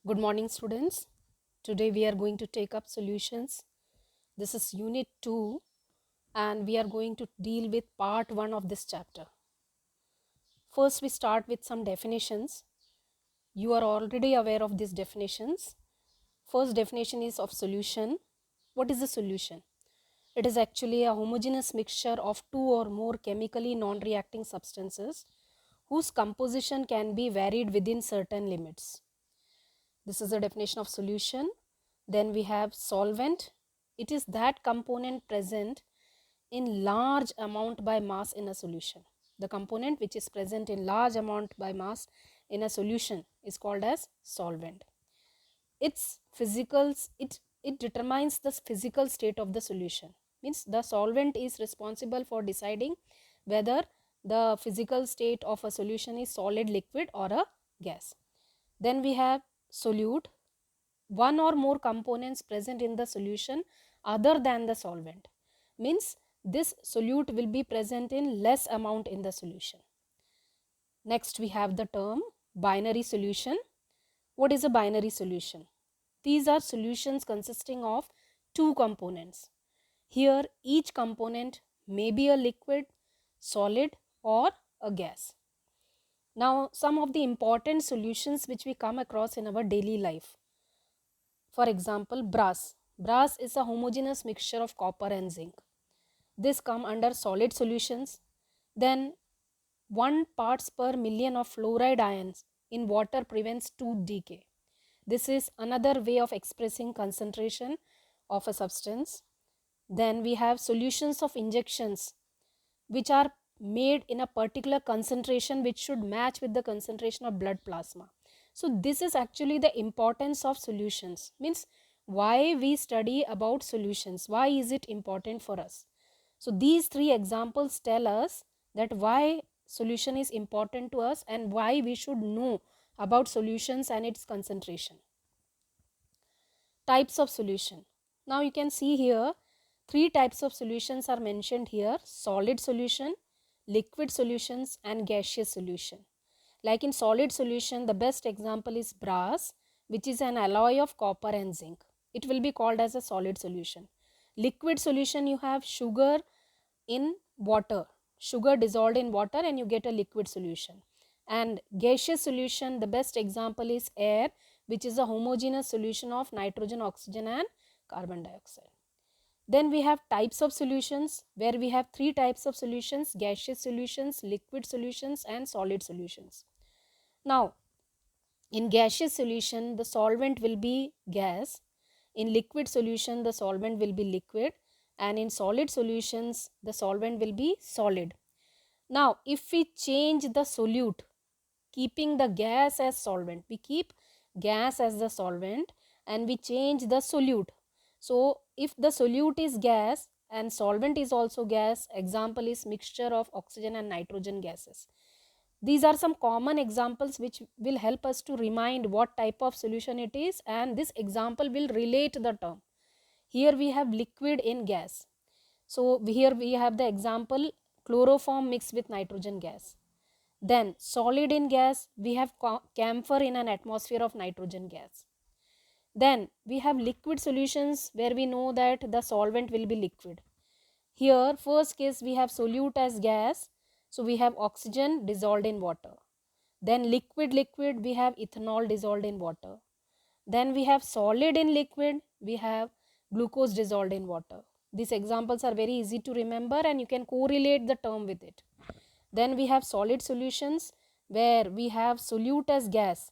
Good morning, students. Today we are going to take up solutions. This is unit 2 and we are going to deal with part 1 of this chapter. First we start with some definitions. You are already aware of these definitions. First definition is of solution. What is a solution? It is actually a homogeneous mixture of two or more chemically non-reacting substances whose composition can be varied within certain limits. This is the definition of solution. Then we have solvent. It is that component present in large amount by mass in a solution. The component which is present in large amount by mass in a solution is called as solvent. It determines the physical state of the solution. Means the solvent is responsible for deciding whether the physical state of a solution is solid, liquid or a gas. Then we have solute. One or more components present in the solution other than the solvent. Means this solute will be present in less amount in the solution. Next we have the term binary solution. What is a binary solution? These are solutions consisting of two components. Here each component may be a liquid, solid or a gas. Now some of the important solutions which we come across in our daily life. For example, brass. Brass is a homogeneous mixture of copper and zinc. This come under solid solutions. Then 1 parts per million of fluoride ions in water prevents tooth decay. This is another way of expressing concentration of a substance. Then we have solutions of injections which are made in a particular concentration which should match with the concentration of blood plasma. So this is actually the importance of solutions. Means why we study about solutions. Why is it important for us? So these three examples tell us that why solution is important to us and why we should know about solutions and its concentration. Types of solution. Now you can see here 3 types of solutions are mentioned here: solid solution, liquid solutions and gaseous solution. Like in solid solution, the best example is brass, which is an alloy of copper and zinc. It will be called as a solid solution. Liquid solution, you have sugar in water, sugar dissolved in water and you get a liquid solution. And gaseous solution, the best example is air, which is a homogeneous solution of nitrogen, oxygen and carbon dioxide. Then we have types of solutions, where we have 3 types of solutions: gaseous solutions, liquid solutions and solid solutions. Now in gaseous solution the solvent will be gas, in liquid solution the solvent will be liquid, and in solid solutions the solvent will be solid. Now if we change the solute, keeping the gas as solvent, we keep gas as the solvent and we change the solute. So if the solute is gas and solvent is also gas, example is mixture of oxygen and nitrogen gases. These are some common examples which will help us to remind what type of solution it is, and this example will relate the term. Here we have liquid in gas. So here we have the example chloroform mixed with nitrogen gas. Then solid in gas, we have camphor in an atmosphere of nitrogen gas. Then we have liquid solutions where we know that the solvent will be liquid. Here first case we have solute as gas, so we have oxygen dissolved in water. Then liquid we have ethanol dissolved in water. Then we have solid in liquid, we have glucose dissolved in water. These examples are very easy to remember and you can correlate the term with it. Then we have solid solutions where we have solute as gas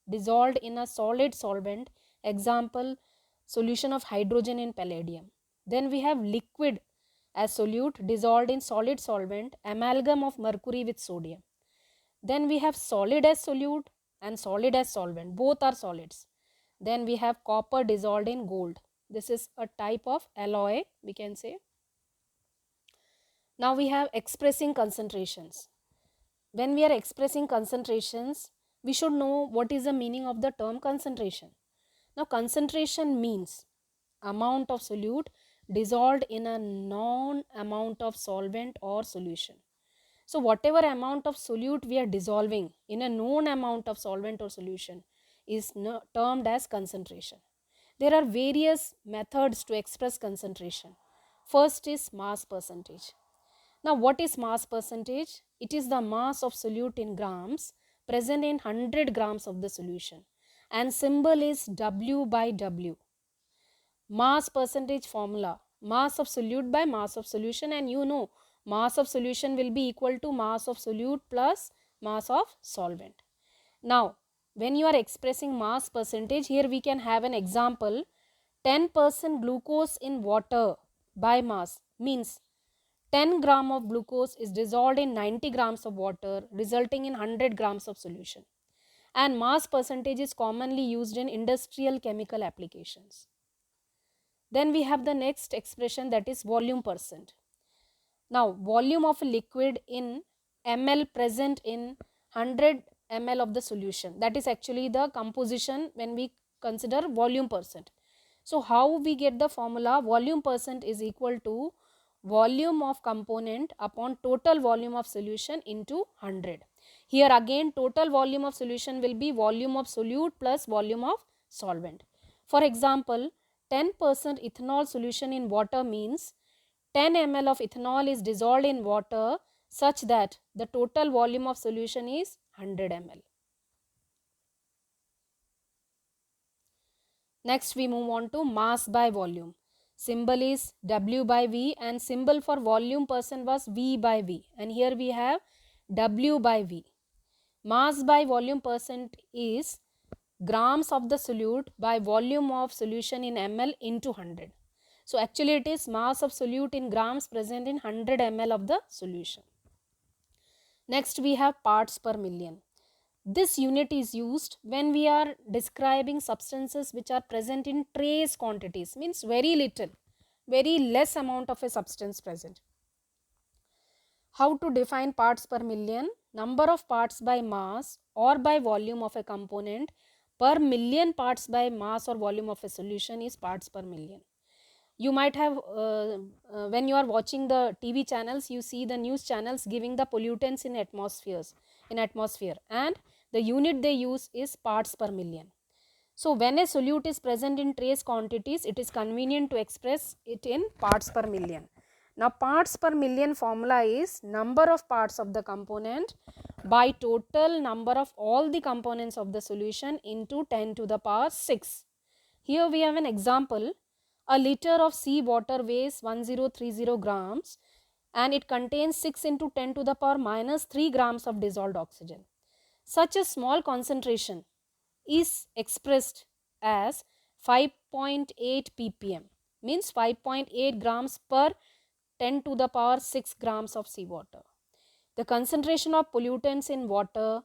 dissolved in a solid solvent, example solution of hydrogen in palladium. Then we have liquid as solute dissolved in solid solvent, amalgam of mercury with sodium. Then we have solid as solute and solid as solvent, both are solids. Then we have copper dissolved in gold. This is a type of alloy, we can say. Now we have expressing concentrations. When we are expressing concentrations, we should know what is the meaning of the term concentration. Now concentration means amount of solute dissolved in a known amount of solvent or solution. So whatever amount of solute we are dissolving in a known amount of solvent or solution is termed as concentration. There are various methods to express concentration. First is mass percentage. Now what is mass percentage? It is the mass of solute in grams present in 100 grams of the solution, and symbol is W by W. Mass percentage formula, mass of solute by mass of solution, and you know mass of solution will be equal to mass of solute plus mass of solvent. Now when you are expressing mass percentage, here we can have an example. 10% glucose in water by mass means 10 gram of glucose is dissolved in 90 grams of water, resulting in 100 grams of solution. And mass percentage is commonly used in industrial chemical applications. Then we have the next expression, that is volume percent. Now volume of a liquid in ml present in 100 ml of the solution, that is actually the composition when we consider volume percent. So how we get the formula? Volume percent is equal to volume of component upon total volume of solution into 100. Here again total volume of solution will be volume of solute plus volume of solvent. For example, 10% ethanol solution in water means 10 ml of ethanol is dissolved in water such that the total volume of solution is 100 ml. Next we move on to mass by volume. Symbol is W by V, and symbol for volume percent was V by V, and here we have W by V. Mass by volume percent is grams of the solute by volume of solution in ml into 100. So actually it is mass of solute in grams present in 100 ml of the solution. Next we have parts per million. This unit is used when we are describing substances which are present in trace quantities, means very little, very less amount of a substance present. How to define parts per million? Number of parts by mass or by volume of a component per million parts by mass or volume of a solution is parts per million. You might have, when you are watching the TV channels, you see the news channels giving the pollutants in atmosphere, and the unit they use is parts per million. So when a solute is present in trace quantities, it is convenient to express it in parts per million. Now parts per million formula is number of parts of the component by total number of all the components of the solution into 10 to the power 6. Here we have an example. A liter of sea water weighs 1030 grams and it contains 6 into 10 to the power minus 3 grams of dissolved oxygen. Such a small concentration is expressed as 5.8 ppm, means 5.8 grams per 10 to the power 6 grams of seawater. The concentration of pollutants in water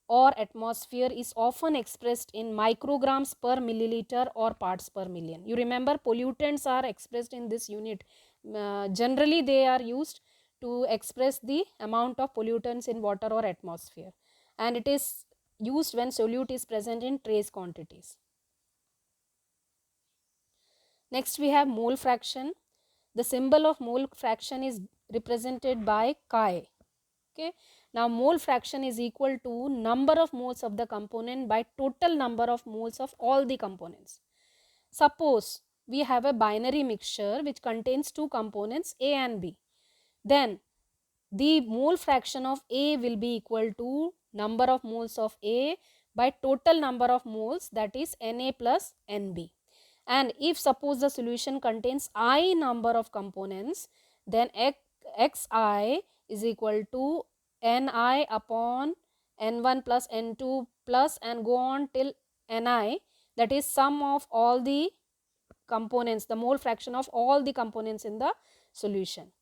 or atmosphere is often expressed in micrograms per milliliter or parts per million. You remember pollutants are expressed in this unit. Generally they are used to express the amount of pollutants in water or atmosphere, and it is used when solute is present in trace quantities. Next we have mole fraction. The symbol of mole fraction is represented by chi. Okay. Now mole fraction is equal to number of moles of the component by total number of moles of all the components. Suppose we have a binary mixture which contains two components A and B. Then the mole fraction of A will be equal to number of moles of A by total number of moles, that is Na plus Nb. And if suppose the solution contains I number of components, then Xi is equal to Ni upon N1 plus N2 plus and go on till Ni, that is sum of all the components, the mole fraction of all the components in the solution.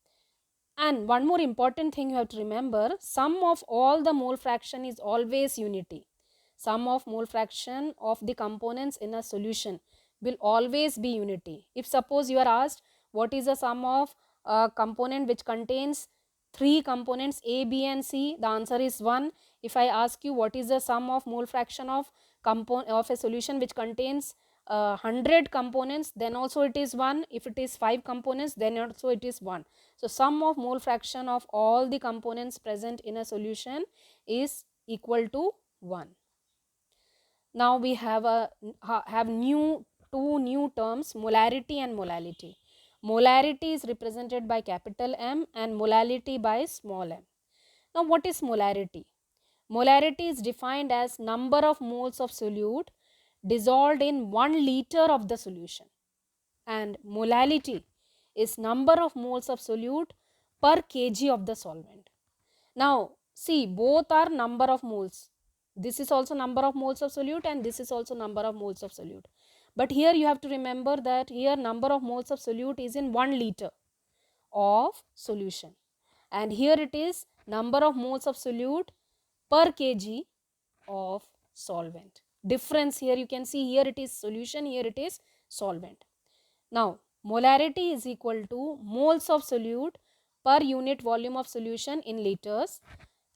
And one more important thing you have to remember, sum of all the mole fraction is always unity. Sum of mole fraction of the components in a solution will always be unity. If suppose you are asked what is the sum of a component which contains three components A, B and C, the answer is 1. If I ask you what is the sum of mole fraction of a solution which contains 100 components, then also it is 1. If it is 5 components, then also it is 1. So sum of mole fraction of all the components present in a solution is equal to 1. Now we have two new terms, molarity and molality. Molarity is represented by capital M and molality by small m. Now what is molarity? Molarity is defined as number of moles of solute dissolved in 1 liter of the solution, and molality is number of moles of solute per kg of the solvent. Now see, both are number of moles. This is also number of moles of solute and this is also number of moles of solute. But here you have to remember that here number of moles of solute is in 1 liter of solution, and here it is number of moles of solute per kg of solvent. Difference here you can see, here it is solution, here it is solvent. Now molarity is equal to moles of solute per unit volume of solution in liters,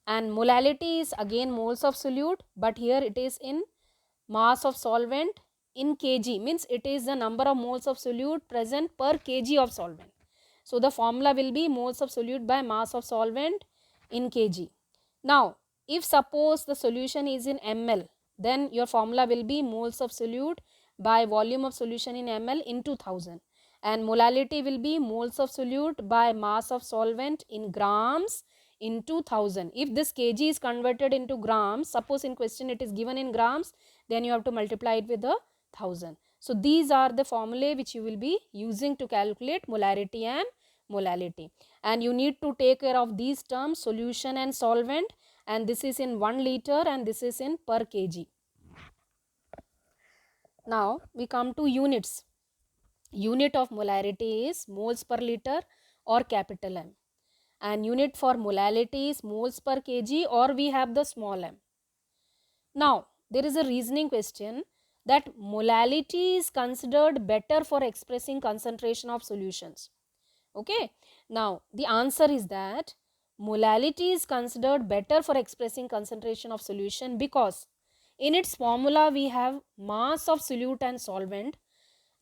and molality is again moles of solute, but here it is in mass of solvent in kg, means it is the number of moles of solute present per kg of solvent. So the formula will be moles of solute by mass of solvent in kg. Now if suppose the solution is in ml, then your formula will be moles of solute by volume of solution in ml into 1000, and molality will be moles of solute by mass of solvent in grams into 1000. If this kg is converted into grams, suppose in question it is given in grams, then you have to multiply it with the 1000. So these are the formulae which you will be using to calculate molarity and molality, and you need to take care of these terms, solution and solvent, and this is in 1 liter and this is in per kg. Now we come to units. Unit of molarity is moles per liter or capital M, and unit for molality is moles per kg, or we have the small m. Now there is a reasoning question that molality is considered better for expressing concentration of solutions. Okay, now the answer is that molality is considered better for expressing concentration of solution because in its formula we have mass of solute and solvent,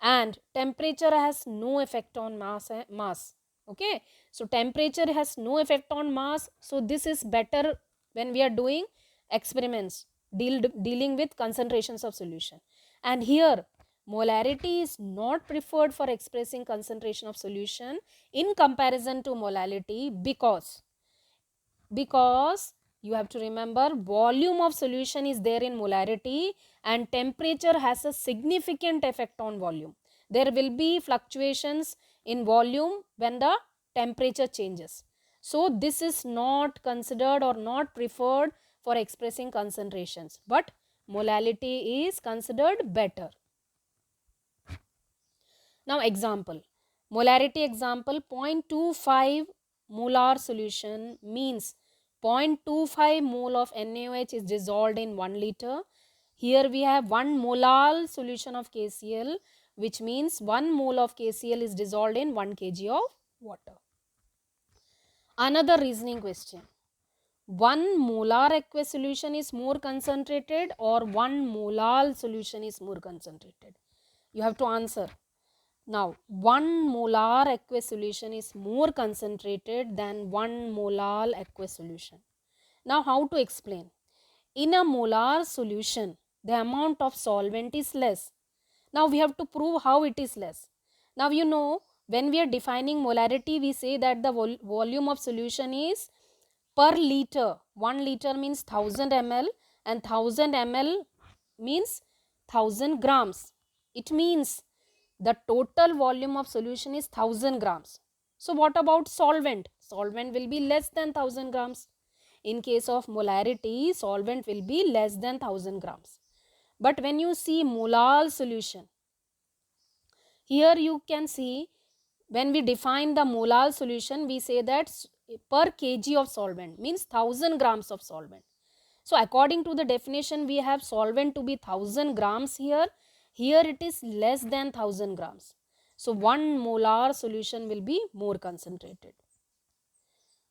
and temperature has no effect on mass. Okay, so temperature has no effect on mass, so this is better when we are doing experiments dealing with concentrations of solution. And here molarity is not preferred for expressing concentration of solution in comparison to molality because you have to remember volume of solution is there in molarity and temperature has a significant effect on volume. There will be fluctuations in volume when the temperature changes. So this is not considered or not preferred for expressing concentrations, but molality is considered better. Now example, molarity example, 0.25 molar solution means 0.25 mole of NaOH is dissolved in 1 liter. Here we have 1 molar solution of KCl, which means 1 mole of KCl is dissolved in 1 kg of water. Another reasoning question, 1 molar aqueous solution is more concentrated or 1 molar solution is more concentrated? You have to answer. Now 1 molar aqueous solution is more concentrated than 1 molar aqueous solution. Now how to explain? In a molar solution the amount of solvent is less. Now we have to prove how it is less. Now you know, when we are defining molarity we say that the volume of solution is per liter. 1 liter means 1000 ml and 1000 ml means 1000 grams. It means the total volume of solution is 1000 grams. So what about solvent? Solvent will be less than 1000 grams. In case of molarity, solvent will be less than 1000 grams. But when you see molar solution, here you can see when we define the molar solution, we say that per kg of solvent means 1000 grams of solvent. So according to the definition, we have solvent to be 1000 grams here. Here it is less than 1000 grams. So 1 molar solution will be more concentrated.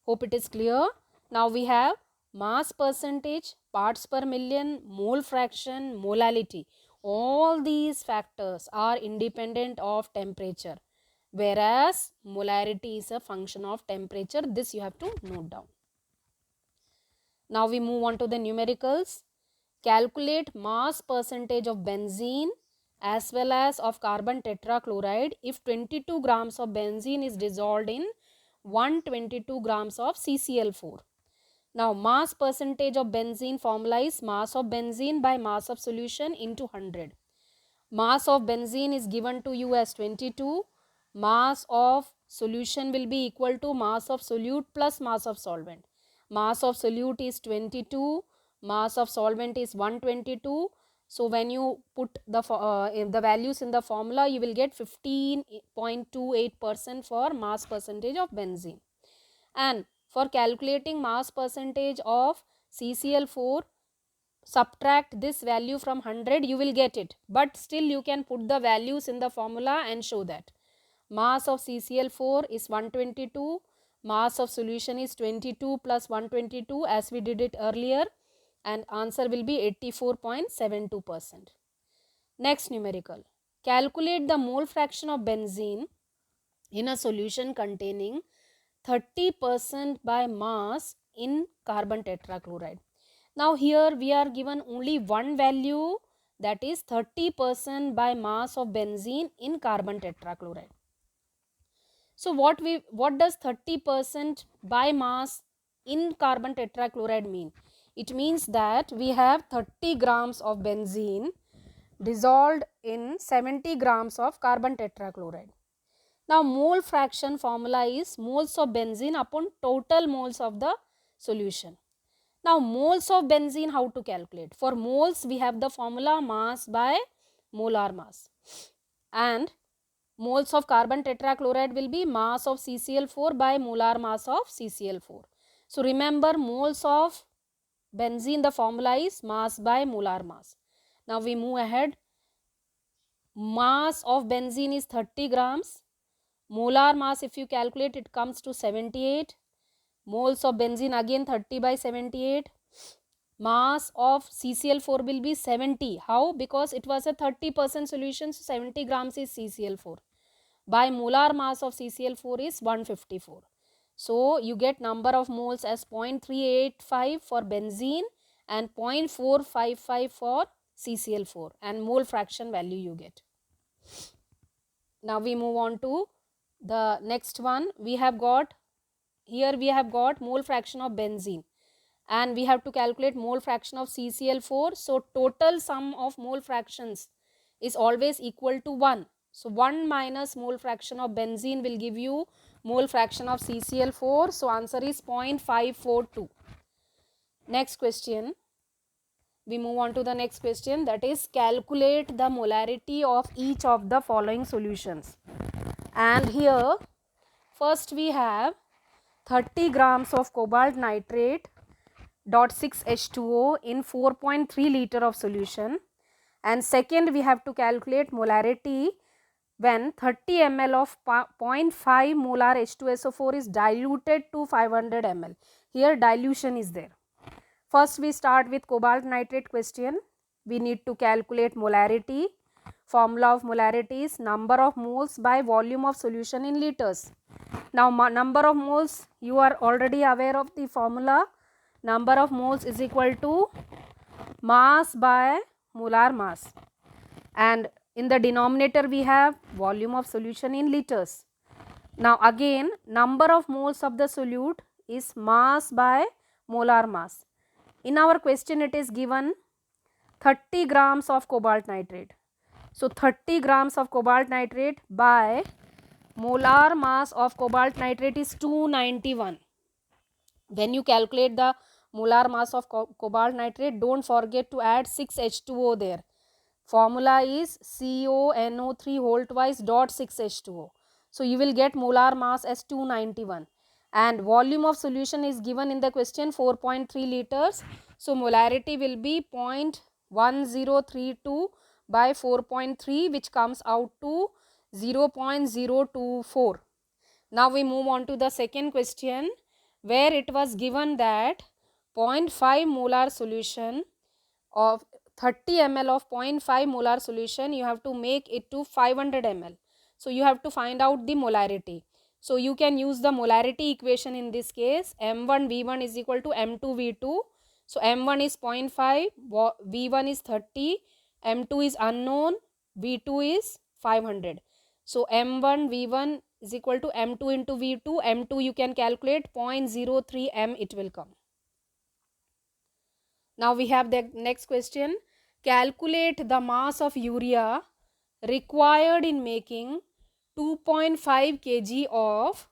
Hope it is clear. Now we have mass percentage, parts per million, mole fraction, molality. All these factors are independent of temperature, whereas molarity is a function of temperature. This you have to note down. Now we move on to the numericals. calculate mass percentage of benzene as well as of carbon tetrachloride if 22 grams of benzene is dissolved in 122 grams of CCl4. Now mass percentage of benzene formula is mass of benzene by mass of solution into 100. Mass of benzene is given to you as 22. Mass of solution will be equal to mass of solute plus mass of solvent. Mass of solute is 22. Mass of solvent is 122. So when you put the values in the formula, you will get 15.28% for mass percentage of benzene. And for calculating mass percentage of CCl4, subtract this value from 100, you will get it, but still you can put the values in the formula and show that. Mass of CCl4 is 122, mass of solution is 22 plus 122 as we did it earlier, and answer will be 84.72%. Next numerical. Calculate the mole fraction of benzene in a solution containing 30% by mass in carbon tetrachloride. Now here we are given only one value, that is 30% by mass of benzene in carbon tetrachloride. So what does 30% by mass in carbon tetrachloride mean? It means that we have 30 grams of benzene dissolved in 70 grams of carbon tetrachloride. Now mole fraction formula is moles of benzene upon total moles of the solution. Now moles of benzene, how to calculate? For moles we have the formula mass by molar mass, and moles of carbon tetrachloride will be mass of CCl4 by molar mass of CCl4. So remember, moles of benzene, the formula is mass by molar mass. Now we move ahead. Mass of benzene is 30 grams. Molar mass, if you calculate, it comes to 78. Moles of benzene again 30 by 78. Mass of CCl4 will be 70. How? Because it was a 30% solution, so 70 grams is CCl4. By molar mass of CCl4 is 154. So you get number of moles as 0.385 for benzene and 0.455 for CCl4, and mole fraction value you get. Now we move on to the next one. We have got mole fraction of benzene, and we have to calculate mole fraction of CCl4. So total sum of mole fractions is always equal to 1. So 1 minus mole fraction of benzene will give you mole fraction of CCl4. So answer is 0.542. Next question. We move on to the next question, that is calculate the molarity of each of the following solutions. And here first we have 30 grams of cobalt nitrate .6H2O in 4.3 liter of solution, and second we have to calculate molarity when 30 ml of 0.5 molar H2SO4 is diluted to 500 ml. Here dilution is there. First we start with cobalt nitrate question. We need to calculate molarity. Formula of molarity is number of moles by volume of solution in liters. Now number of moles, you are already aware of the formula. Number of moles is equal to mass by molar mass, and in the denominator we have volume of solution in liters. Now again, number of moles of the solute is mass by molar mass. In our question it is given 30 grams of cobalt nitrate. So 30 grams of cobalt nitrate by molar mass of cobalt nitrate is 291. When you calculate the molar mass of cobalt nitrate, don't forget to add 6H2O there. Formula is CONO3 whole twice dot 6H2O. So you will get molar mass as 291, and volume of solution is given in the question 4.3 liters. So molarity will be 0.1032 by 4.3, which comes out to 0.024. Now we move on to the second question, where it was given that 0.5 molar solution of 30 ml of 0.5 molar solution, you have to make it to 500 ml. So you have to find out the molarity. So you can use the molarity equation in this case. M1 V1 is equal to M2 V2. So M1 is 0.5, V1 is 30, M2 is unknown, V2 is 500. So M1 V1 is equal to M2 into V2. M2 you can calculate 0.03 M it will come. Now we have the next question. Calculate the mass of urea required in making 2.5 kg of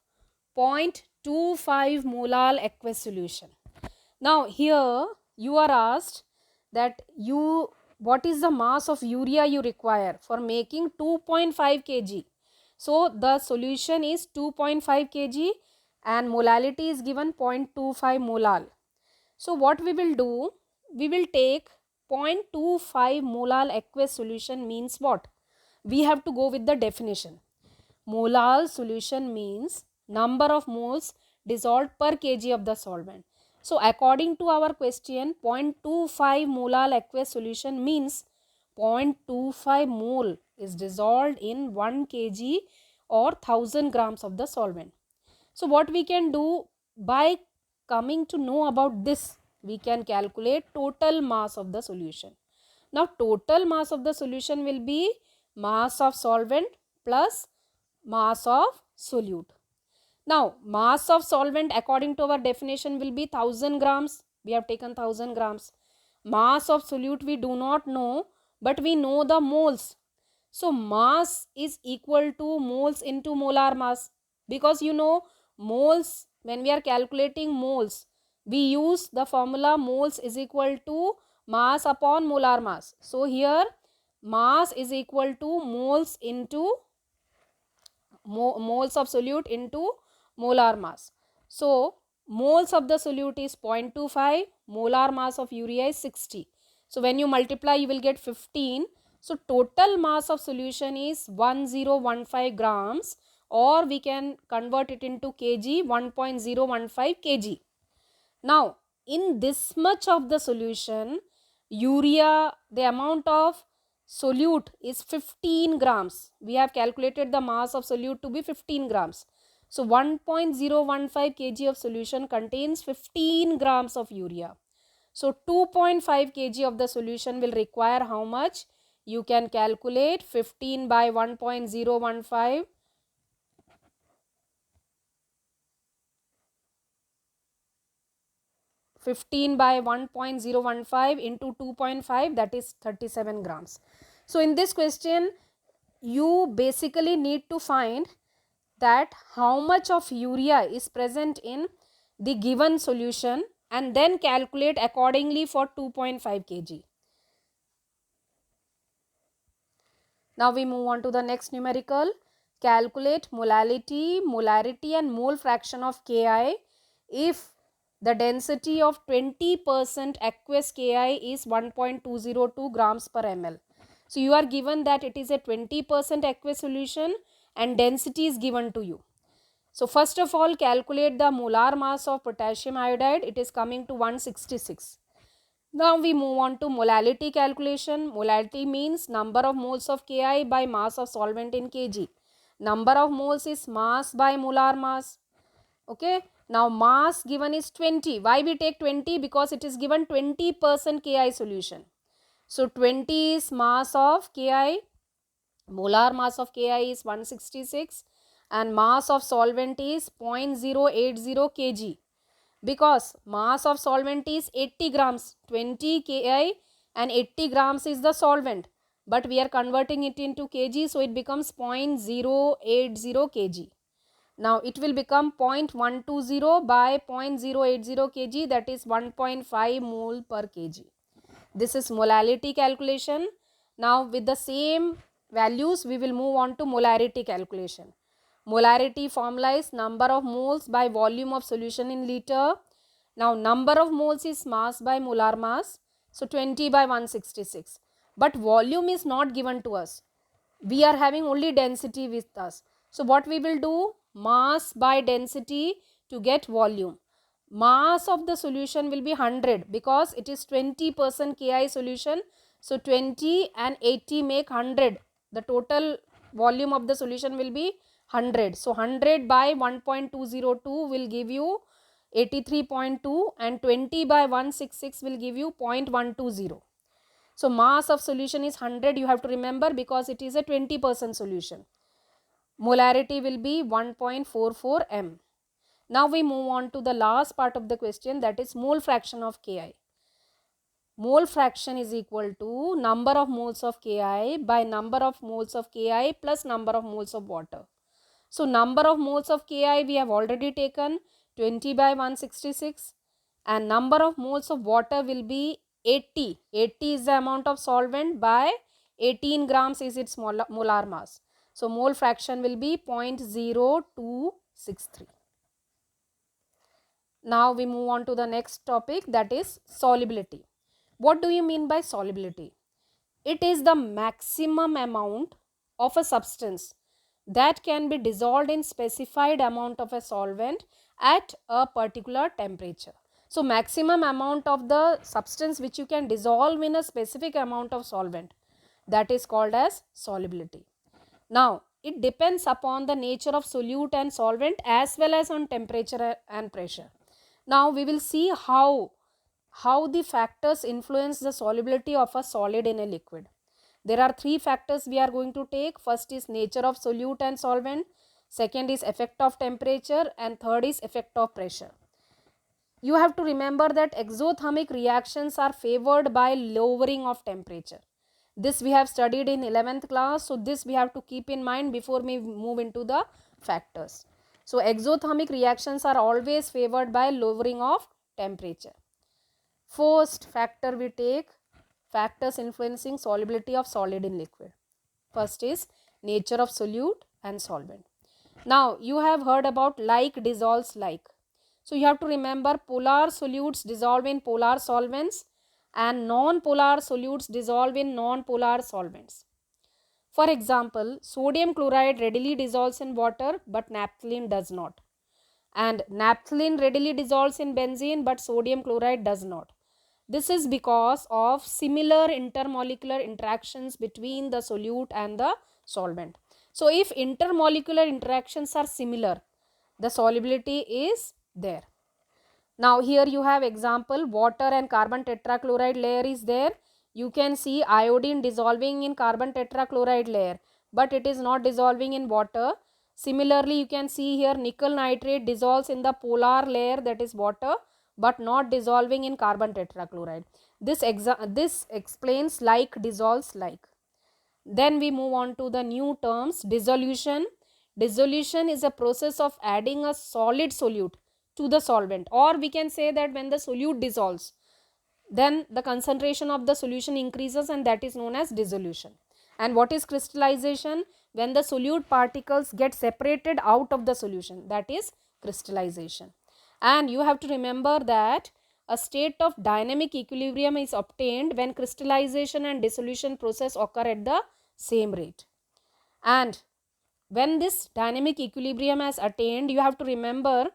0.25 molar aqueous solution. Now here you are asked that what is the mass of urea you require for making 2.5 kg. So the solution is 2.5 kg and molality is given 0.25 molar. So what we will do, we will take 0.25 molar aqueous solution means what? We have to go with the definition. Molar solution means number of moles dissolved per kg of the solvent. So according to our question, 0.25 molar aqueous solution means 0.25 mole is dissolved in 1 kg or 1000 grams of the solvent. So what we can do, by coming to know about this, we can calculate total mass of the solution. Now total mass of the solution will be mass of solvent plus mass of solute. Now mass of solvent according to our definition will be 1000 grams. We have taken 1000 grams. Mass of solute we do not know, but we know the moles. So mass is equal to moles into molar mass, because you know moles, when we are calculating moles, we use the formula moles is equal to mass upon molar mass. So here mass is equal to moles into moles of solute into molar mass. So moles of the solute is 0.25, molar mass of urea is 60. So when you multiply you will get 15. So total mass of solution is 1015 grams, or we can convert it into kg, 1.015 kg. Now in this much of the solution, urea, the amount of solute is 15 grams. We have calculated the mass of solute to be 15 grams. So 1.015 kg of solution contains 15 grams of urea. So 2.5 kg of the solution will require how much? You can calculate 15 by 1.015. 15 by 1.015 into 2.5, that is 37 grams. So in this question you basically need to find that how much of urea is present in the given solution and then calculate accordingly for 2.5 kg. Now we move on to the next numerical. Calculate molarity and mole fraction of Ki if the density of 20% aqueous Ki is 1.202 grams per ml. So you are given that it is a 20% aqueous solution and density is given to you. So first of all, calculate the molar mass of potassium iodide. It is coming to 166. Now we move on to molality calculation. Molality means number of moles of Ki by mass of solvent in kg. Number of moles is mass by molar mass. Okay. Now mass given is 20. Why we take 20? Because it is given 20% Ki solution. So 20 is mass of Ki. Molar mass of Ki is 166 and mass of solvent is 0.080 kg. Because mass of solvent is 80 grams, 20 Ki and 80 grams is the solvent, but we are converting it into kg, so it becomes 0.080 kg. Now it will become 0.120 by 0.080 kg, that is 1.5 mole per kg. This is molality calculation. Now with the same values we will move on to molarity calculation. Molarity formula is number of moles by volume of solution in liter. Now number of moles is mass by molar mass. So 20 by 166. But volume is not given to us. We are having only density with us. So what we will do? Mass by density to get volume. Mass of the solution will be 100 because it is 20% Ki solution. So 20 and 80 make 100. The total volume of the solution will be 100. So 100 by 1.202 will give you 83.2, and 20 by 166 will give you 0.120. So mass of solution is 100, you have to remember, because it is a 20% solution. Molarity will be 1.44 m. Now we move on to the last part of the question, that is mole fraction of Ki. Mole fraction is equal to number of moles of Ki by number of moles of Ki plus number of moles of water. So number of moles of Ki we have already taken 20 by 166, and number of moles of water will be 80. 80 is the amount of solvent by 18 grams is its molar mass. So mole fraction will be 0.0263. Now we move on to the next topic, that is solubility. What do you mean by solubility? It is the maximum amount of a substance that can be dissolved in specified amount of a solvent at a particular temperature. So maximum amount of the substance which you can dissolve in a specific amount of solvent, that is called as solubility. Now it depends upon the nature of solute and solvent as well as on temperature and pressure. Now we will see how the factors influence the solubility of a solid in a liquid. There are three factors we are going to take. First is nature of solute and solvent, second is effect of temperature, and third is effect of pressure. You have to remember that exothermic reactions are favored by lowering of temperature. This we have studied in 11th class, so this we have to keep in mind before we move into the factors. So exothermic reactions are always favored by lowering of temperature. First factor we take, factors influencing solubility of solid in liquid. First is nature of solute and solvent. Now you have heard about like dissolves like. So you have to remember polar solutes dissolve in polar solvents and non-polar solutes dissolve in non-polar solvents. For example, sodium chloride readily dissolves in water but naphthalene does not. And naphthalene readily dissolves in benzene but sodium chloride does not. This is because of similar intermolecular interactions between the solute and the solvent. So if intermolecular interactions are similar, the solubility is there. Now here you have example, water and carbon tetrachloride layer is there. You can see iodine dissolving in carbon tetrachloride layer, but it is not dissolving in water. Similarly, you can see here nickel nitrate dissolves in the polar layer, that is water, but not dissolving in carbon tetrachloride. This explains like dissolves like. Then we move on to the new terms, dissolution. Dissolution is a process of adding a solid solute to the solvent, or we can say that when the solute dissolves, then the concentration of the solution increases, and that is known as dissolution. And what is crystallization? When the solute particles get separated out of the solution, that is crystallization. And you have to remember that a state of dynamic equilibrium is obtained when crystallization and dissolution process occur at the same rate. And when this dynamic equilibrium has attained, you have to remember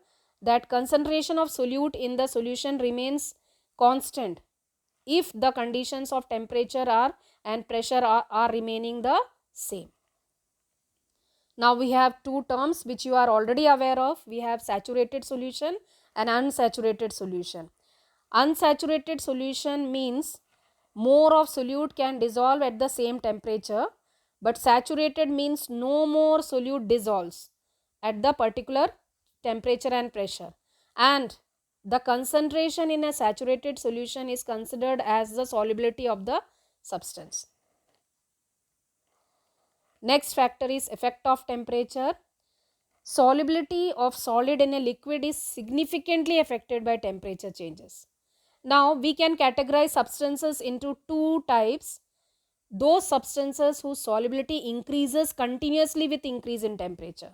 that concentration of solute in the solution remains constant if the conditions of temperature and pressure are remaining the same. Now we have two terms which you are already aware of. We have saturated solution and unsaturated solution. Unsaturated solution means more of solute can dissolve at the same temperature, but saturated means no more solute dissolves at the particular temperature and pressure, and the concentration in a saturated solution is considered as the solubility of the substance. Next factor is effect of temperature. Solubility of solid in a liquid is significantly affected by temperature changes. Now we can categorize substances into two types. Those substances whose solubility increases continuously with increase in temperature.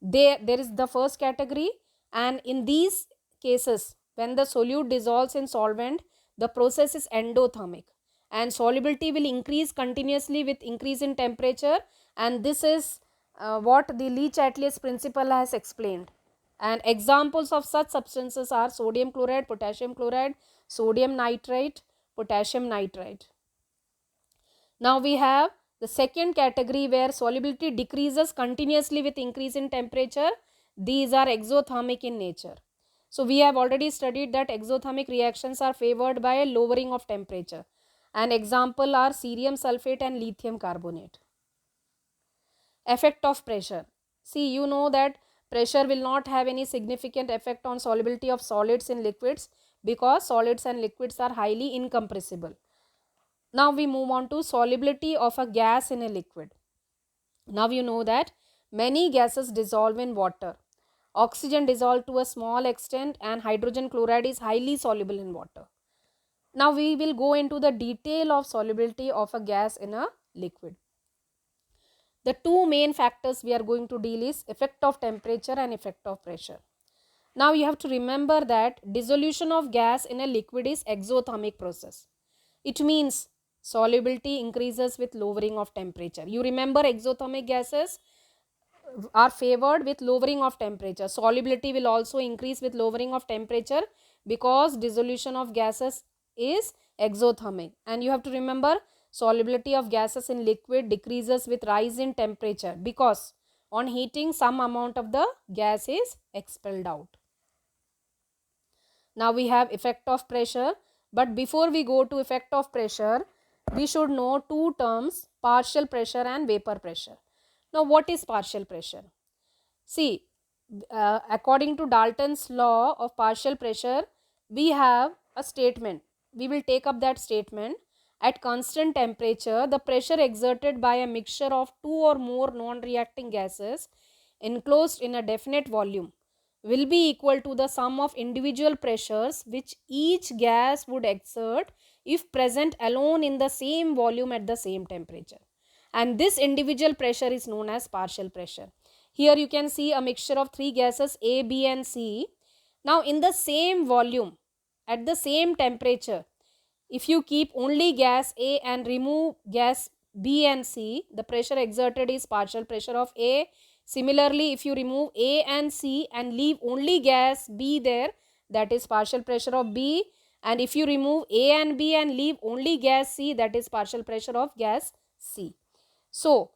There is the first category, and in these cases when the solute dissolves in solvent, the process is endothermic and solubility will increase continuously with increase in temperature, and this is what the Le-Chatelier's principle has explained. And examples of such substances are sodium chloride, potassium chloride, sodium nitrite, potassium nitrite. Now we have the second category where solubility decreases continuously with increase in temperature. These are exothermic in nature. So we have already studied that exothermic reactions are favored by a lowering of temperature. An example are cerium sulfate and lithium carbonate. Effect of pressure. See, you know that pressure will not have any significant effect on solubility of solids in liquids because solids and liquids are highly incompressible. Now we move on to solubility of a gas in a liquid. Now you know that many gases dissolve in water. Oxygen dissolved to a small extent and hydrogen chloride is highly soluble in water. Now we will go into the detail of solubility of a gas in a liquid. The two main factors we are going to deal is effect of temperature and effect of pressure. Now you have to remember that dissolution of gas in a liquid is exothermic process. It means solubility increases with lowering of temperature. You remember exothermic gases are favored with lowering of temperature. Solubility will also increase with lowering of temperature because dissolution of gases is exothermic. And you have to remember solubility of gases in liquid decreases with rise in temperature because on heating some amount of the gas is expelled out. Now we have effect of pressure, but before we go to effect of pressure, we should know two terms, partial pressure and vapor pressure. Now what is partial pressure? See, according to Dalton's law of partial pressure, we have a statement. We will take up that statement. At constant temperature, the pressure exerted by a mixture of two or more non-reacting gases enclosed in a definite volume will be equal to the sum of individual pressures which each gas would exert if present alone in the same volume at the same temperature. And this individual pressure is known as partial pressure. Here you can see a mixture of three gases A, B and C. Now in the same volume, at the same temperature, if you keep only gas A and remove gas B and C, the pressure exerted is partial pressure of A. Similarly, if you remove A and C and leave only gas B there, that is partial pressure of B. And if you remove A and B and leave only gas C, that is partial pressure of gas C. So,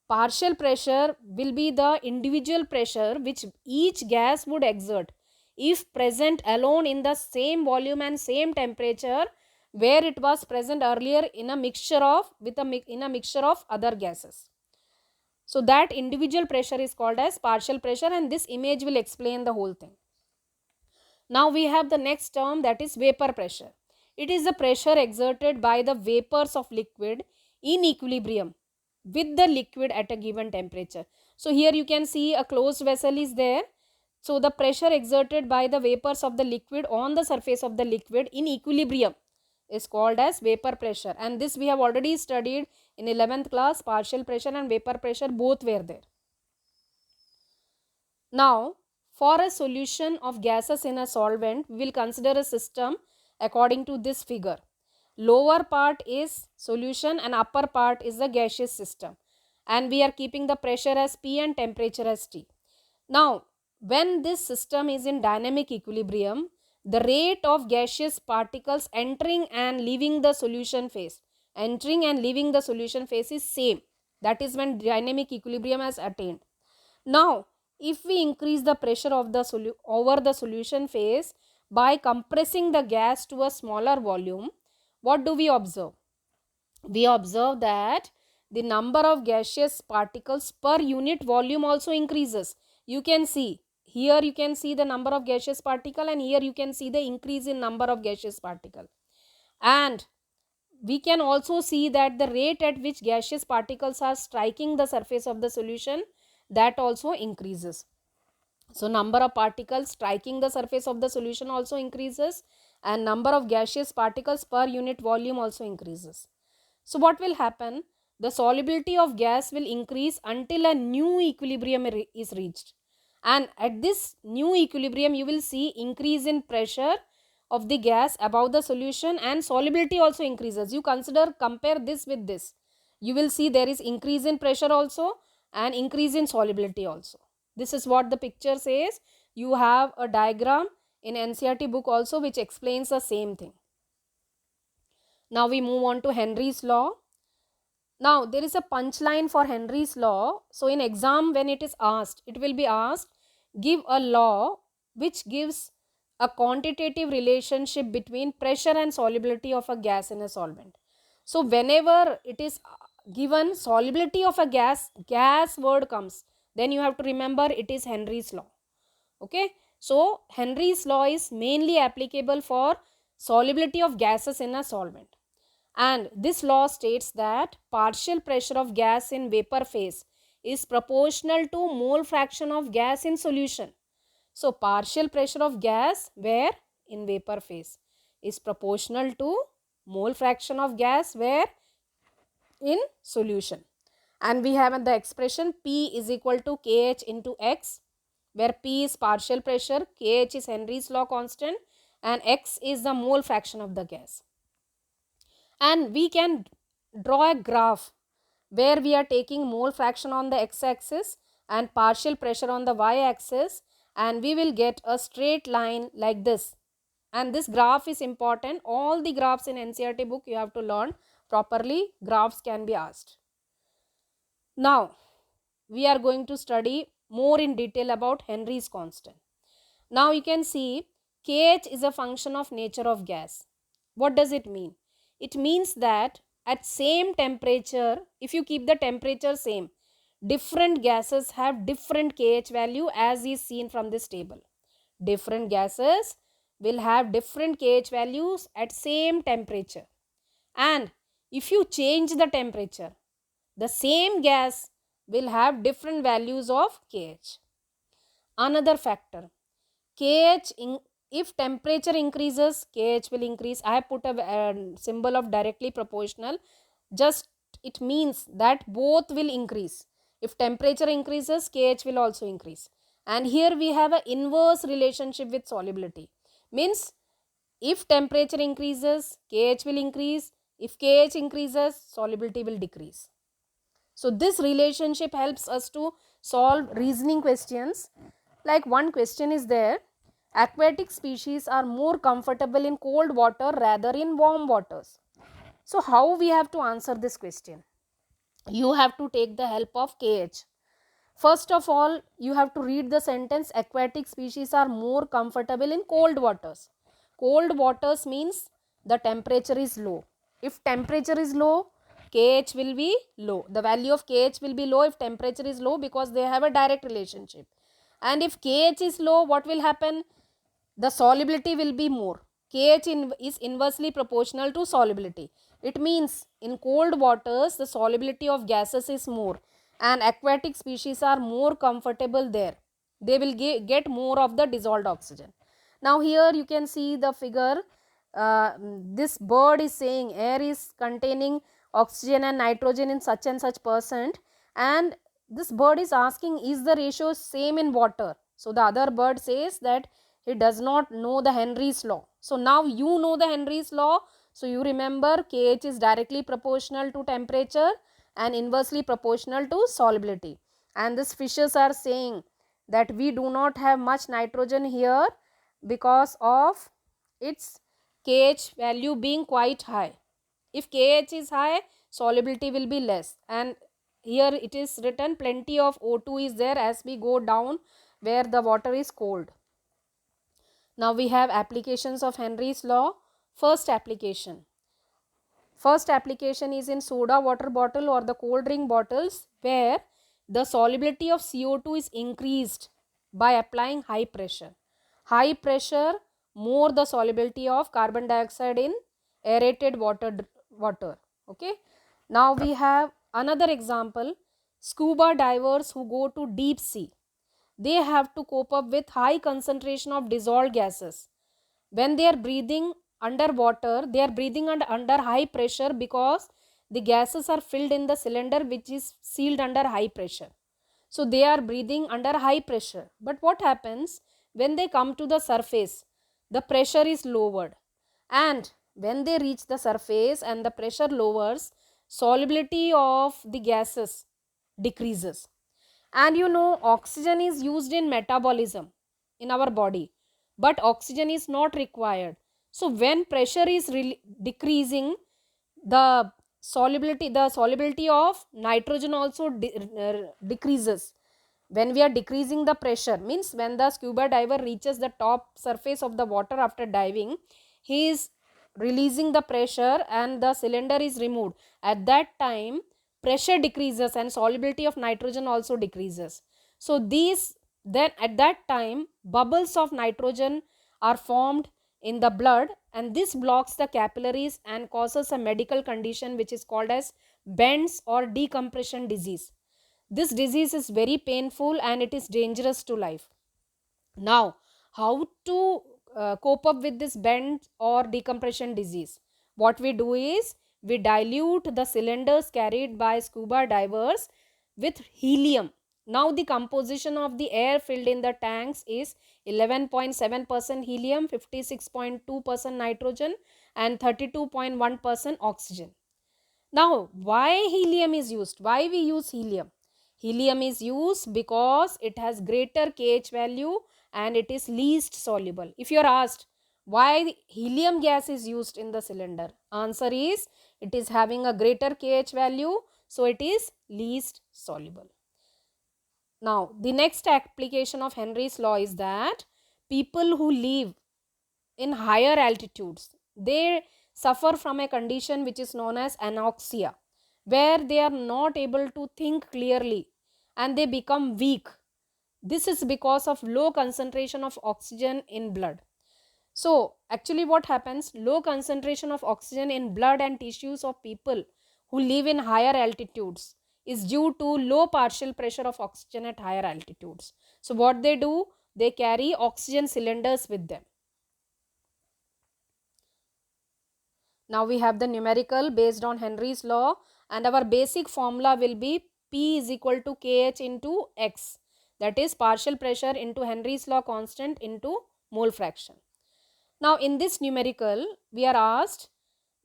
partial pressure will be the individual pressure which each gas would exert if present alone in the same volume and same temperature where it was present earlier in a mixture of other gases. So that individual pressure is called as partial pressure, and this image will explain the whole thing. Now we have the next term, that is vapor pressure. It is the pressure exerted by the vapors of liquid in equilibrium with the liquid at a given temperature. So here you can see a closed vessel is there. So the pressure exerted by the vapors of the liquid on the surface of the liquid in equilibrium is called as vapor pressure, and this we have already studied in 11th class. Partial pressure and vapor pressure both were there. Now for a solution of gases in a solvent, we will consider a system according to this figure. Lower part is solution and upper part is the gaseous system, and we are keeping the pressure as P and temperature as T. Now when this system is in dynamic equilibrium, the rate of gaseous particles entering and leaving the solution phase is same. That is when dynamic equilibrium has attained. Now if we increase the pressure of the over the solution phase by compressing the gas to a smaller volume, what do we observe? We observe that the number of gaseous particles per unit volume also increases. You can see here, you can see the number of gaseous particle, and here you can see the increase in number of gaseous particle. And we can also see that the rate at which gaseous particles are striking the surface of the solution, that also increases. So number of particles striking the surface of the solution also increases, and number of gaseous particles per unit volume also increases. So what will happen? The solubility of gas will increase until a new equilibrium is reached. And at this new equilibrium, you will see increase in pressure of the gas above the solution, and solubility also increases. You compare this with this. You will see there is increase in pressure also and increase in solubility also. This is what the picture says. You have a diagram in NCERT book also which explains the same thing. Now we move on to Henry's law. Now there is a punchline for Henry's law. So in exam when it is asked, it will be asked, give a law which gives a quantitative relationship between pressure and solubility of a gas in a solvent. So whenever it is given solubility of a gas word comes, then you have to remember it is Henry's law. Okay, so Henry's law is mainly applicable for solubility of gases in a solvent, and this law states that partial pressure of gas in vapor phase is proportional to mole fraction of gas in solution. So partial pressure of gas where in vapor phase is proportional to mole fraction of gas where in solution. And we have the expression P is equal to KH into X, where P is partial pressure, KH is Henry's law constant, and X is the mole fraction of the gas. And we can draw a graph where we are taking mole fraction on the x-axis and partial pressure on the y-axis, and we will get a straight line like this. And this graph is important. All the graphs in NCERT book you have to learn properly. Graphs can be asked. Now we are going to study more in detail about Henry's constant. Now you can see KH is a function of nature of gas. What does it mean? It means that at same temperature, if you keep the temperature same, different gases have different KH value as is seen from this table. Different gases will have different KH values at same temperature. And if you change the temperature, the same gas will have different values of KH. Another factor, KH, if temperature increases, KH will increase. I have put a symbol of directly proportional. Just it means that both will increase. If temperature increases, KH will also increase. And here we have an inverse relationship with solubility. Means if temperature increases, KH will increase. If KH increases, solubility will decrease. So this relationship helps us to solve reasoning questions. Like one question is there, aquatic species are more comfortable in cold water rather in warm waters. So how we have to answer this question? You have to take the help of KH. First of all, you have to read the sentence, aquatic species are more comfortable in cold waters. Cold waters means the temperature is low. If temperature is low, KH will be low. The value of KH will be low if temperature is low, because they have a direct relationship. And if KH is low, what will happen? The solubility will be more. KH is inversely proportional to solubility. It means in cold waters, the solubility of gases is more, and aquatic species are more comfortable there. They will get more of the dissolved oxygen. Now here you can see the figure. This bird is saying air is containing oxygen and nitrogen in such and such percent, and this bird is asking, is the ratio same in water? So the other bird says that he does not know the Henry's law. So now you know the Henry's law. So you remember KH is directly proportional to temperature and inversely proportional to solubility. And these fishes are saying that we do not have much nitrogen here because of its KH value being quite high. If KH is high, solubility will be less. And here it is written plenty of O2 is there as we go down where the water is cold. Now we have applications of Henry's law. First application is in soda water bottle or the cold drink bottles, where the solubility of CO2 is increased by applying high pressure. High pressure, more the solubility of carbon dioxide in aerated water. Okay. Now we have another example, scuba divers who go to deep sea. They have to cope up with high concentration of dissolved gases. When they are breathing underwater, they are breathing under high pressure because the gases are filled in the cylinder which is sealed under high pressure. So they are breathing under high pressure. But what happens when they come to the surface? The pressure is lowered, and when they reach the surface and the pressure lowers, solubility of the gases decreases. And you know, oxygen is used in metabolism in our body, but oxygen is not required. So when pressure is decreasing, the solubility of nitrogen also decreases. When we are decreasing the pressure, means when the scuba diver reaches the top surface of the water after diving, he is releasing the pressure and the cylinder is removed. At that time, pressure decreases and solubility of nitrogen also decreases. So then at that time, bubbles of nitrogen are formed in the blood, and this blocks the capillaries and causes a medical condition which is called as Bend's or decompression disease. This disease is very painful and it is dangerous to life. Now, how to cope up with this bend or decompression disease? What we do is we dilute the cylinders carried by scuba divers with helium. Now, the composition of the air filled in the tanks is 11.7% helium, 56.2% nitrogen, and 32.1% oxygen. Now, why helium is used? Why we use helium? Helium is used because it has greater KH value and it is least soluble. If you are asked why helium gas is used in the cylinder, answer is it is having a greater KH value, so it is least soluble. Now, the next application of Henry's law is that people who live in higher altitudes, they suffer from a condition which is known as anoxia, where they are not able to think clearly and they become weak. This is because of low concentration of oxygen in blood. So actually what happens, low concentration of oxygen in blood and tissues of people who live in higher altitudes is due to low partial pressure of oxygen at higher altitudes. So what they do, they carry oxygen cylinders with them. Now we have the numerical based on Henry's law, and our basic formula will be P is equal to KH into X, that is partial pressure into Henry's law constant into mole fraction. Now in this numerical we are asked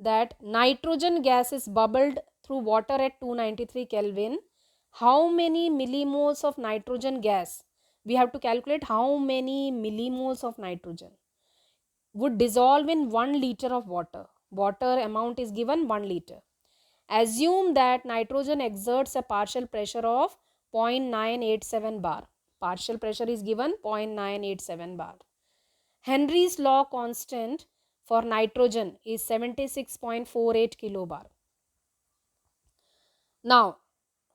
that nitrogen gas is bubbled through water at 293 Kelvin. How many millimoles of nitrogen gas? We have to calculate how many millimoles of nitrogen would dissolve in 1 liter of water. Water amount is given 1 liter. Assume that nitrogen exerts a partial pressure of 0.987 bar. Partial pressure is given 0.987 bar. Henry's law constant for nitrogen is 76.48 kilobar. Now,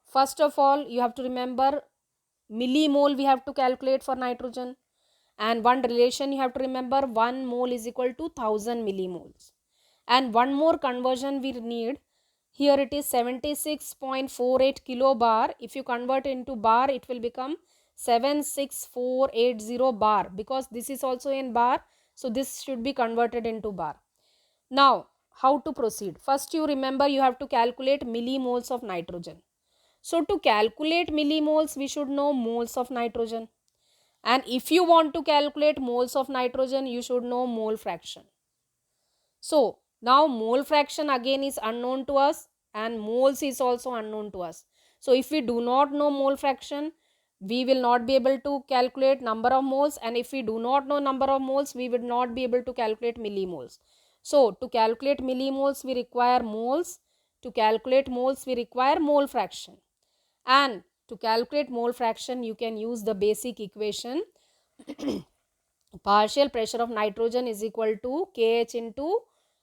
first of all, you have to remember millimole we have to calculate for nitrogen, and one relation you have to remember, 1 mole is equal to 1000 millimoles. And one more conversion we need. Here it is 76.48 kilobar. If you convert into bar, it will become 76480 bar, because this is also in bar. So this should be converted into bar. Now, how to proceed? First, you remember you have to calculate millimoles of nitrogen. So to calculate millimoles, we should know moles of nitrogen. And if you want to calculate moles of nitrogen, you should know mole fraction. So now mole fraction again is unknown to us and moles is also unknown to us. So if we do not know mole fraction, we will not be able to calculate number of moles, and if we do not know number of moles, we would not be able to calculate millimoles. So to calculate millimoles, we require moles. To calculate moles, we require mole fraction. And to calculate mole fraction, you can use the basic equation. Partial pressure of nitrogen is equal to KH into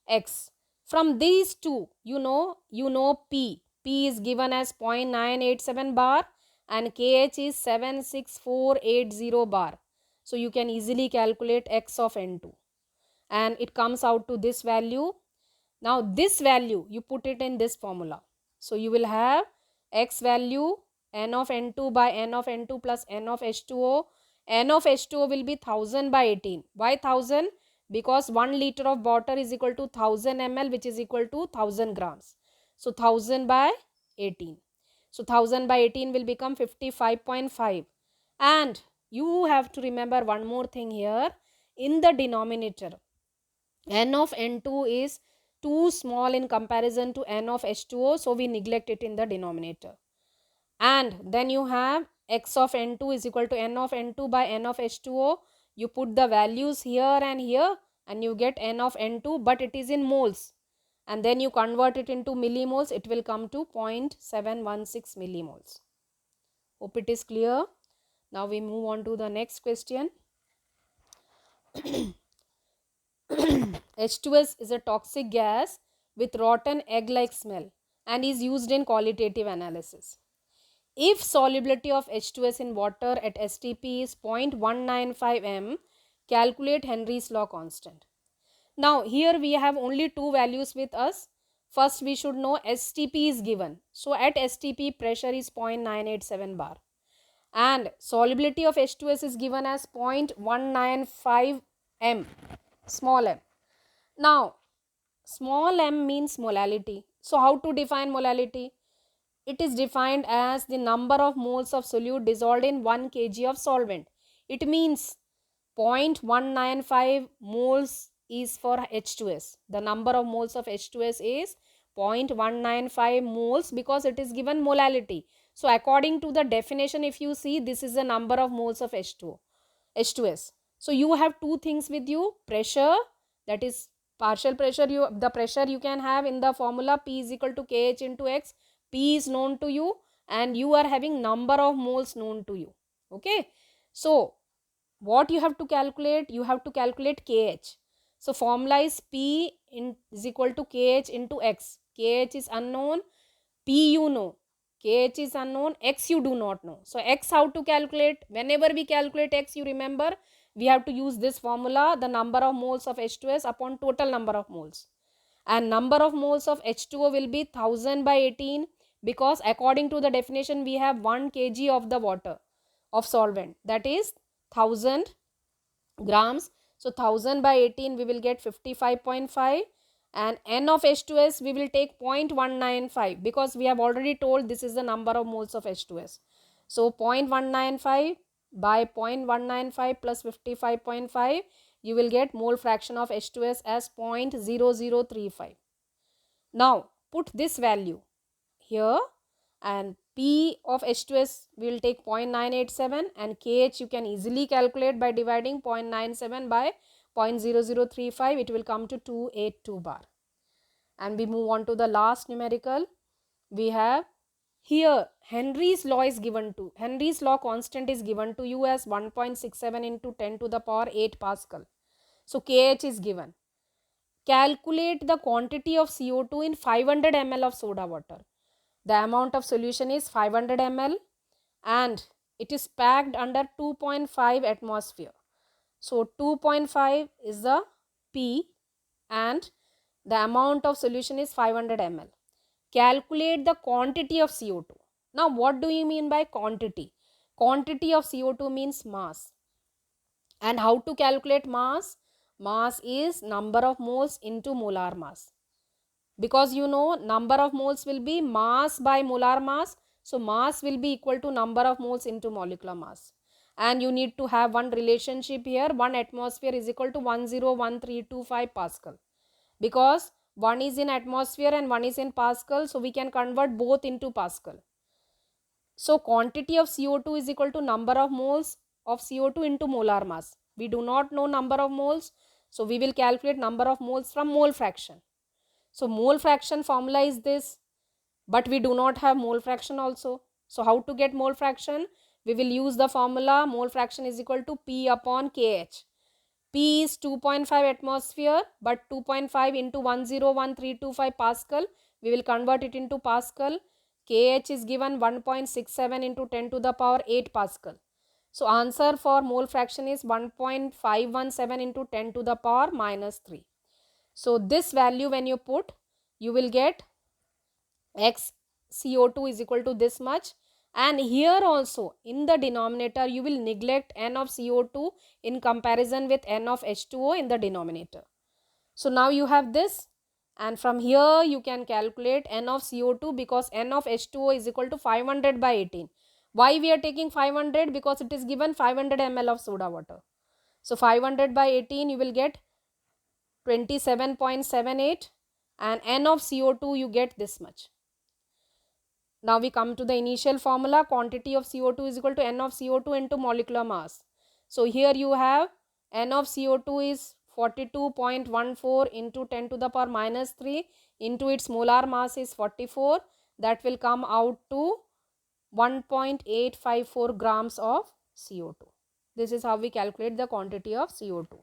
X. From these two, you know P. P is given as 0.987 bar and KH is 76480 bar. So you can easily calculate X of N2 and it comes out to this value. Now this value you put it in this formula. So you will have X value N of N2 by N of N2 plus N of H2O. N of H2O will be 1000 by 18. Why 1000? Because 1 liter of water is equal to 1000 ml, which is equal to 1000 grams. So 1000 by 18. So 1000 by 18 will become 55.5. And you have to remember one more thing here. In the denominator, N of N2 is too small in comparison to N of H2O. So we neglect it in the denominator. And then you have X of N2 is equal to N of N2 by N of H2O. You put the values here and here and you get N of N2, but it is in moles. And then you convert it into millimoles, it will come to 0.716 millimoles. Hope it is clear. Now we move on to the next question. H2S is a toxic gas with rotten egg-like smell and is used in qualitative analysis. If solubility of H2S in water at STP is 0.195 m, calculate Henry's law constant. Now here we have only two values with us. First we should know STP is given. So at STP pressure is 0.987 bar and solubility of H2S is given as 0.195 m, small m. Now small m means molality. So how to define molality? It is defined as the number of moles of solute dissolved in 1 kg of solvent. It means 0.195 moles is for H2S. The number of moles of H2S is 0.195 moles because it is given molality. So according to the definition, if you see, this is the number of moles of H2S. So you have two things with you: pressure, that is partial pressure, the pressure you can have in the formula P is equal to Kh into X. P is known to you and you are having number of moles known to you. Okay. So what you have to calculate? You have to calculate Kh. So formula is P is equal to Kh into X. Kh is unknown, P you know, Kh is unknown, X you do not know. So X how to calculate? Whenever we calculate X, you remember we have to use this formula, the number of moles of H2S upon total number of moles. And number of moles of H2O will be 1000 by 18 because according to the definition we have 1 kg of the water of solvent, that is 1000 grams. So 1000 by 18 we will get 55.5 and N of H2S we will take 0.195 because we have already told this is the number of moles of H2S. So 0.195 by 0.195 plus 55.5, you will get mole fraction of H2S as 0.0035. Now put this value here and P of H2S we will take 0.987 and KH you can easily calculate by dividing 0.97 by 0.0035. It will come to 282 bar. And we move on to the last numerical. We have here Henry's law is given to, Henry's law constant is given to you as 1.67 into 10 to the power 8 Pascal. So KH is given. Calculate the quantity of CO2 in 500 ml of soda water. The amount of solution is 500 ml and it is packed under 2.5 atmosphere. So 2.5 is the P and the amount of solution is 500 ml. Calculate the quantity of CO2. Now what do you mean by quantity? Quantity of CO2 means mass. And how to calculate mass? Mass is number of moles into molar mass. Because you know number of moles will be mass by molar mass. So mass will be equal to number of moles into molecular mass. And you need to have one relationship here. 1 atmosphere is equal to 101325 Pascal. Because one is in atmosphere and one is in Pascal. So we can convert both into Pascal. So quantity of CO2 is equal to number of moles of CO2 into molar mass. We do not know number of moles. So we will calculate number of moles from mole fraction. So mole fraction formula is this, but we do not have mole fraction also. So how to get mole fraction? We will use the formula mole fraction is equal to P upon KH. P is 2.5 atmosphere, but 2.5 into 101325 Pascal. We will convert it into Pascal. KH is given 1.67 into 10 to the power 8 Pascal. So answer for mole fraction is 1.517 into 10 to the power minus 3. So this value when you put, you will get X CO2 is equal to this much. And here also in the denominator you will neglect N of CO2 in comparison with N of H2O in the denominator. So now you have this, and from here you can calculate N of CO2 because N of H2O is equal to 500 by 18. Why we are taking 500? Because it is given 500 ml of soda water. So 500 by 18 you will get 27.78 and N of CO2 you get this much. Now we come to the initial formula. Quantity of CO2 is equal to N of CO2 into molecular mass. So here you have N of CO2 is 42.14 into 10 to the power minus 3 into its molar mass is 44. That will come out to 1.854 grams of CO2. This is how we calculate the quantity of CO2.